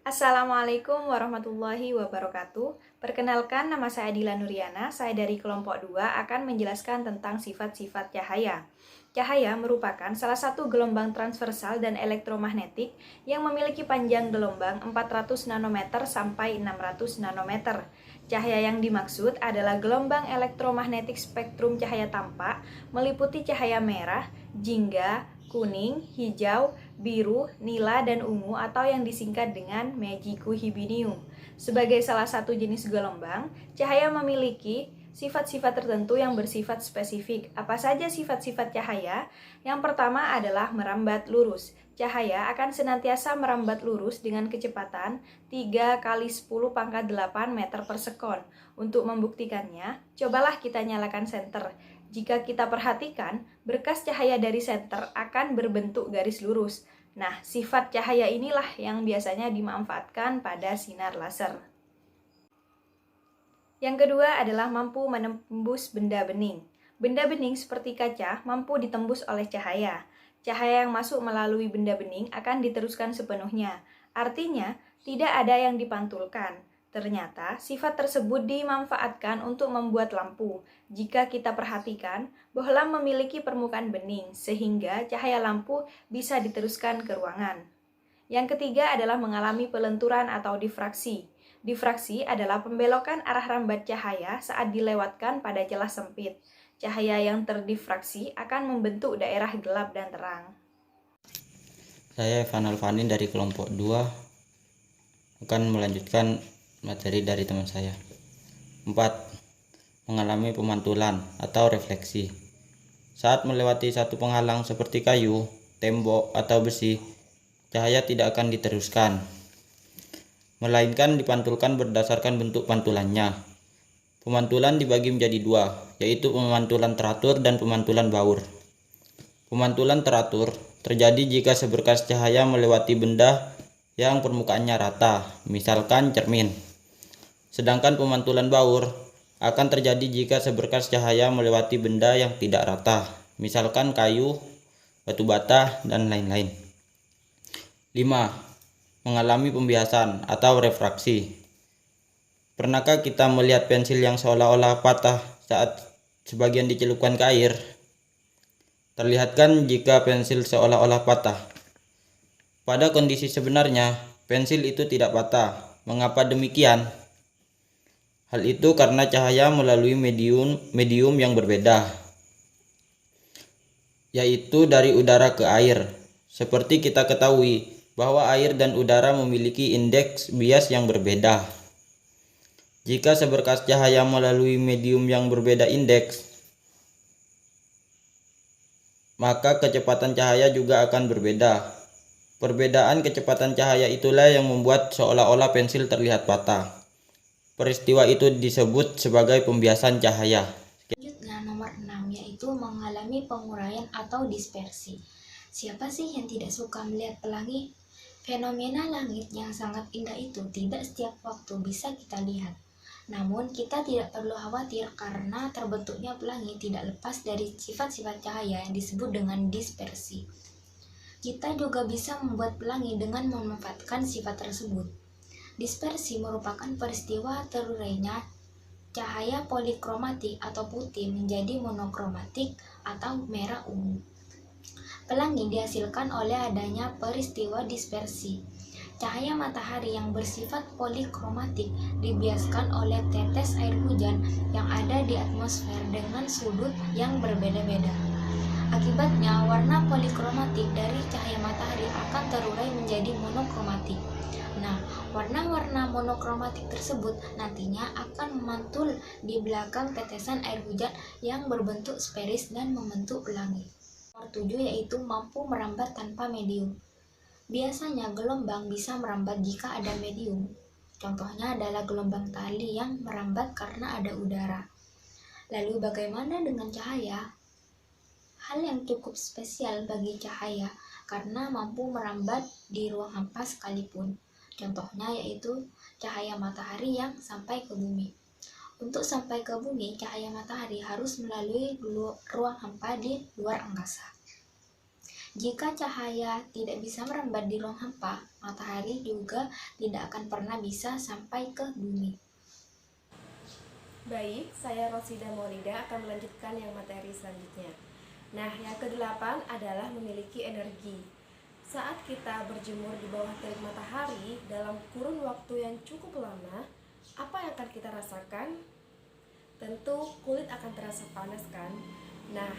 Assalamualaikum warahmatullahi wabarakatuh. Perkenalkan, nama saya Adila Nuriana. Saya dari kelompok 2 akan menjelaskan tentang sifat-sifat cahaya. Cahaya merupakan salah satu gelombang transversal dan elektromagnetik yang memiliki panjang gelombang 400 nanometer sampai 600 nanometer. Cahaya yang dimaksud adalah gelombang elektromagnetik spektrum cahaya tampak, meliputi cahaya merah, jingga, kuning, hijau, biru, nila, dan ungu atau yang disingkat dengan magikuhibinium. Sebagai salah satu jenis gelombang, cahaya memiliki sifat-sifat tertentu yang bersifat spesifik. Apa saja sifat-sifat cahaya? Yang pertama adalah merambat lurus. Cahaya akan senantiasa merambat lurus dengan kecepatan 3 kali 10 pangkat 8 meter per sekon. Untuk membuktikannya, cobalah kita nyalakan senter. Jika kita perhatikan, berkas cahaya dari senter akan berbentuk garis lurus. Nah, sifat cahaya inilah yang biasanya dimanfaatkan pada sinar laser. Yang kedua adalah mampu menembus benda bening. Benda bening seperti kaca mampu ditembus oleh cahaya. Cahaya yang masuk melalui benda bening akan diteruskan sepenuhnya. Artinya, tidak ada yang dipantulkan. Ternyata, sifat tersebut dimanfaatkan untuk membuat lampu. Jika kita perhatikan, bohlam memiliki permukaan bening, sehingga cahaya lampu bisa diteruskan ke ruangan. Yang ketiga adalah mengalami pelenturan atau difraksi. Difraksi adalah pembelokan arah rambat cahaya saat dilewatkan pada celah sempit. Cahaya yang terdifraksi akan membentuk daerah gelap dan terang. Saya Evan Alvanin dari kelompok 2 akan melanjutkan materi dari teman saya. 4. Mengalami pemantulan atau refleksi. Saat melewati satu penghalang seperti kayu, tembok, atau besi, cahaya tidak akan diteruskan, melainkan dipantulkan berdasarkan bentuk pantulannya. Pemantulan dibagi menjadi dua, yaitu pemantulan teratur dan pemantulan baur. Pemantulan teratur terjadi jika seberkas cahaya melewati benda yang permukaannya rata, misalkan cermin. Sedangkan pemantulan baur akan terjadi jika seberkas cahaya melewati benda yang tidak rata, misalkan kayu, batu bata, dan lain-lain. 5. Mengalami pembiasan atau refraksi. Pernahkah kita melihat pensil yang seolah-olah patah saat sebagian dicelupkan ke air? Terlihatkan jika pensil seolah-olah patah. Pada kondisi sebenarnya, pensil itu tidak patah. Mengapa demikian? Hal itu karena cahaya melalui medium yang berbeda, yaitu dari udara ke air. Seperti kita ketahui bahwa air dan udara memiliki indeks bias yang berbeda. Jika seberkas cahaya melalui medium yang berbeda indeks, maka kecepatan cahaya juga akan berbeda. Perbedaan kecepatan cahaya itulah yang membuat seolah-olah pensil terlihat patah. Peristiwa itu disebut sebagai pembiasan cahaya. Selanjutnya nomor 6 yaitu mengalami penguraian atau dispersi. Siapa sih yang tidak suka melihat pelangi? Fenomena langit yang sangat indah itu tidak setiap waktu bisa kita lihat. Namun kita tidak perlu khawatir karena terbentuknya pelangi tidak lepas dari sifat-sifat cahaya yang disebut dengan dispersi. Kita juga bisa membuat pelangi dengan memanfaatkan sifat tersebut. Dispersi merupakan peristiwa terurainya cahaya polikromatik atau putih menjadi monokromatik atau merah ungu. Pelangi dihasilkan oleh adanya peristiwa dispersi. Cahaya matahari yang bersifat polikromatik dibiaskan oleh tetes air hujan yang ada di atmosfer dengan sudut yang berbeda-beda. Akibatnya, warna polikromatik dari cahaya matahari akan terurai menjadi monokromatik. Nah, warna-warna monokromatik tersebut nantinya akan memantul di belakang tetesan air hujan yang berbentuk sferis dan membentuk pelangi. Nomor 7 yaitu mampu merambat tanpa medium. Biasanya gelombang bisa merambat jika ada medium. Contohnya adalah gelombang tali yang merambat karena ada udara. Lalu bagaimana dengan cahaya? Hal yang cukup spesial bagi cahaya karena mampu merambat di ruang hampa sekalipun. Contohnya yaitu cahaya matahari yang sampai ke bumi. Untuk sampai ke bumi, cahaya matahari harus melalui ruang hampa di luar angkasa. Jika cahaya tidak bisa merambat di ruang hampa, matahari juga tidak akan pernah bisa sampai ke bumi. Baik, saya Rosida Maulida akan melanjutkan yang materi selanjutnya. Nah, yang kedelapan adalah memiliki energi. Saat kita berjemur di bawah terik matahari dalam kurun waktu yang cukup lama, apa yang akan kita rasakan? Tentu kulit akan terasa panas kan? Nah,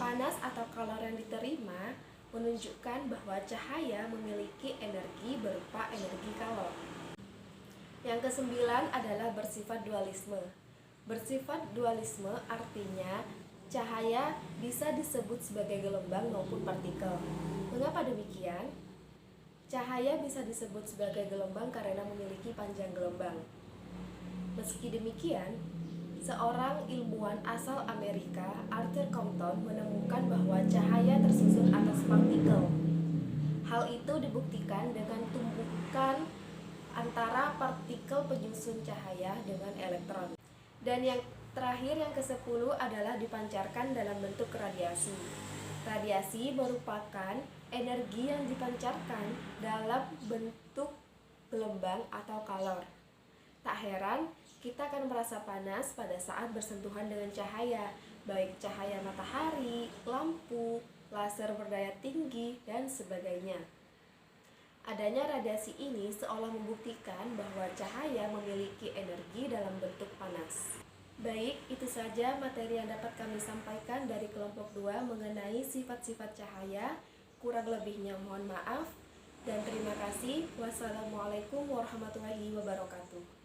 panas atau kalor yang diterima menunjukkan bahwa cahaya memiliki energi berupa energi kalor. Yang kesembilan adalah bersifat dualisme. Bersifat dualisme artinya cahaya bisa disebut sebagai gelombang maupun partikel. Mengapa demikian? Cahaya bisa disebut sebagai gelombang karena memiliki panjang gelombang. Meski demikian, seorang ilmuwan asal Amerika, Arthur Compton, menemukan bahwa cahaya tersusun atas partikel. Hal itu dibuktikan dengan tumbukan antara partikel penyusun cahaya dengan elektron. Dan yang terakhir, yang ke-10 adalah dipancarkan dalam bentuk radiasi. Radiasi merupakan energi yang dipancarkan dalam bentuk gelombang atau kalor. Tak heran, kita akan merasa panas pada saat bersentuhan dengan cahaya, baik cahaya matahari, lampu, laser berdaya tinggi, dan sebagainya. Adanya radiasi ini seolah membuktikan bahwa cahaya memiliki energi dalam bentuk panas. Baik, itu saja materi yang dapat kami sampaikan dari kelompok 2 mengenai sifat-sifat cahaya. Kurang lebihnya mohon maaf, dan terima kasih. Wassalamualaikum warahmatullahi wabarakatuh.